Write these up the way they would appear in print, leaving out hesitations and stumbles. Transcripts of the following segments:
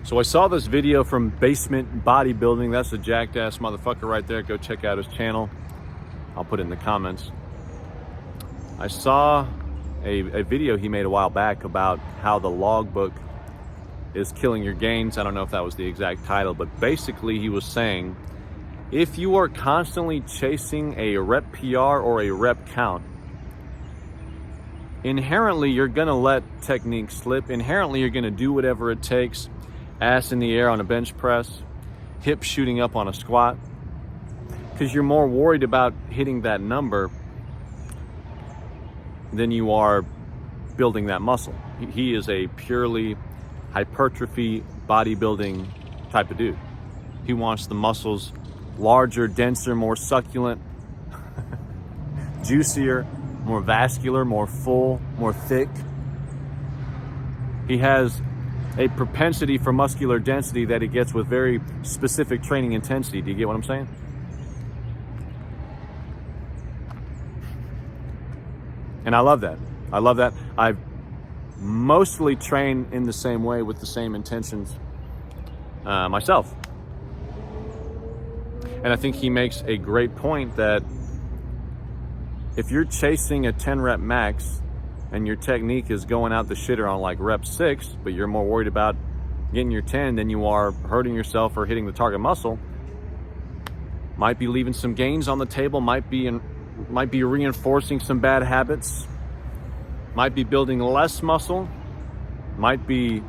So I saw this video from Basement Bodybuilding. That's a jackass motherfucker right there. Go check out his channel. I'll put it in the comments. I saw a video he made a while back about how the Logbook is killing your gains. I don't know if that was the exact title, but basically he was saying, if you are constantly chasing a rep PR or a rep count, inherently you're gonna let technique slip. Inherently you're gonna do whatever it takes, ass in the air on a bench press, hip shooting up on a squat, because you're more worried about hitting that number than you are building that muscle. He is a purely hypertrophy bodybuilding type of dude. He wants the muscles larger, denser, more succulent, juicier, more vascular, more full, more thick. He has a propensity for muscular density that he gets with very specific training intensity. Do you get what I'm saying? And I love that. I love that. I've mostly trained in the same way with the same intentions myself. And I think he makes a great point that if you're chasing a 10 rep max and your technique is going out the shitter on like rep 6, but you're more worried about getting your 10 than you are hurting yourself or hitting the target muscle, might be leaving some gains on the table, might be reinforcing some bad habits, might be building less muscle, might be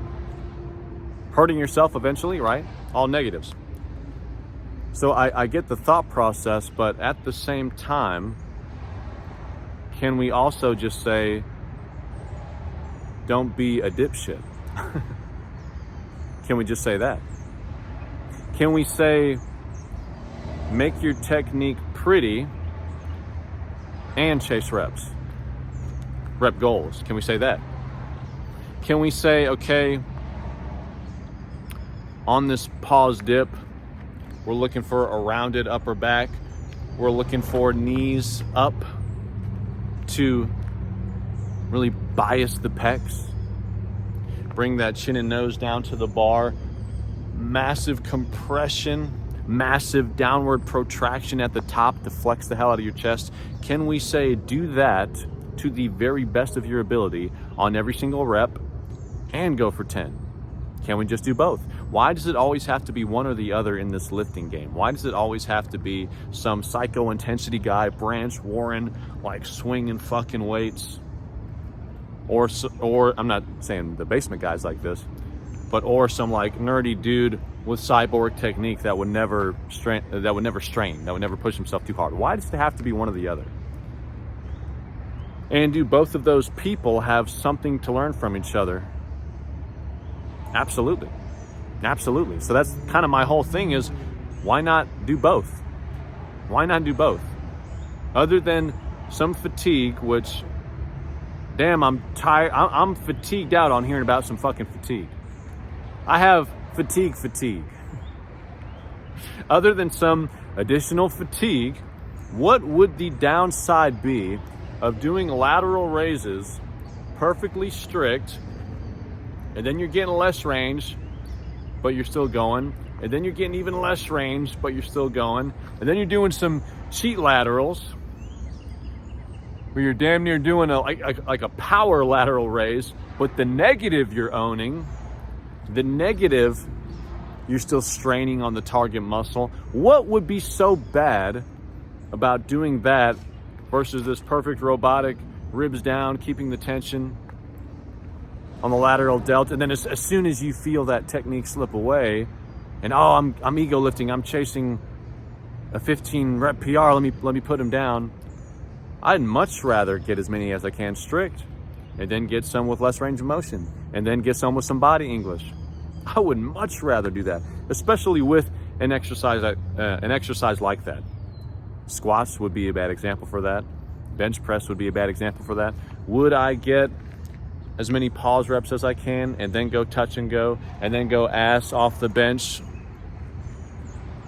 hurting yourself eventually, right? All negatives. So I get the thought process, but at the same time, can we also just say, don't be a dipshit? Can we just say that? Can we say, make your technique pretty and chase reps, rep goals? Can we say that? Can we say, okay, on this pause dip, we're looking for a rounded upper back. We're looking for knees up to really bias the pecs. Bring that chin and nose down to the bar. Massive compression, massive downward protraction at the top to flex the hell out of your chest. Can we say do that to the very best of your ability on every single rep and go for 10? Can we just do both? Why does it always have to be one or the other in this lifting game? Why does it always have to be some psycho intensity guy, Branch Warren, like swinging fucking weights? Or I'm not saying the basement guys like this, but or some like nerdy dude with cyborg technique that would never strain, that would never push himself too hard. Why does it have to be one or the other? And do both of those people have something to learn from each other? Absolutely. Absolutely. So that's kind of my whole thing is, why not do both? Why not do both? Other than some fatigue, which, damn, I'm tired. I'm fatigued out on hearing about some fucking fatigue. I have fatigue. Other than some additional fatigue, what would the downside be of doing lateral raises perfectly strict, and then you're getting less range, but you're still going, and then you're getting even less range, but you're still going, and then you're doing some cheat laterals where you're damn near doing like a power lateral raise, but the negative you're owning, the negative you're still straining on the target muscle. What would be so bad about doing that versus this perfect robotic ribs down, keeping the tension on the lateral delt, and then as soon as you feel that technique slip away, and I'm ego lifting, I'm chasing a 15 rep PR, let me put him down. I'd much rather get as many as I can strict, and then get some with less range of motion, and then get some with some body English. I would much rather do that, especially with an exercise like that. Squats would be a bad example for that. Bench press would be a bad example for that. Would I get as many pause reps as I can and then go touch and go and then go ass off the bench?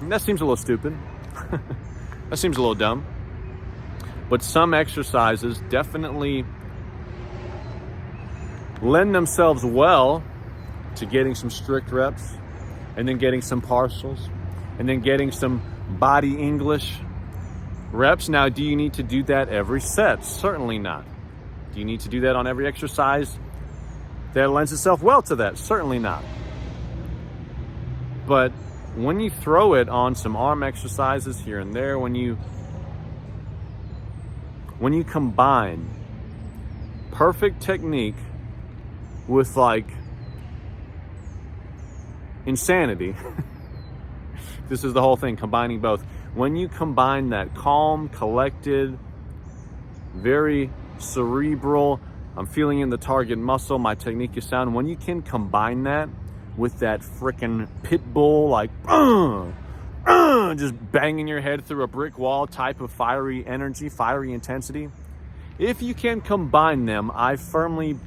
That seems a little stupid. That seems a little dumb. But some exercises definitely lend themselves well to getting some strict reps, and then getting some partials, and then getting some body English reps. Now, do you need to do that every set? Certainly not. Do you need to do that on every exercise that lends itself well to that? Certainly not. But when you throw it on some arm exercises here and there, when you combine perfect technique with like insanity, this is the whole thing, combining both. When you combine that calm, collected, very cerebral, I'm feeling in the target muscle, my technique is sound. When you can combine that with that freaking pit bull, like just banging your head through a brick wall type of fiery energy, fiery intensity, if you can combine them, I firmly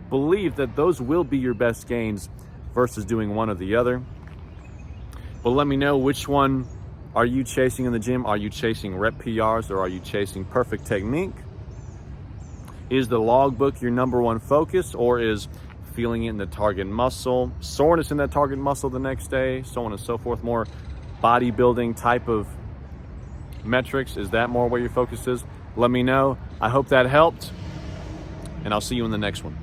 believe that those will be your best gains versus doing one or the other. But let me know, which one are you chasing in the gym? Are you chasing rep PRs, or are you chasing perfect technique? Is the logbook your number one focus, or is feeling it in the target muscle, soreness in that target muscle the next day, so on and so forth, more bodybuilding type of metrics? Is that more where your focus is? Let me know. I hope that helped, and I'll see you in the next one.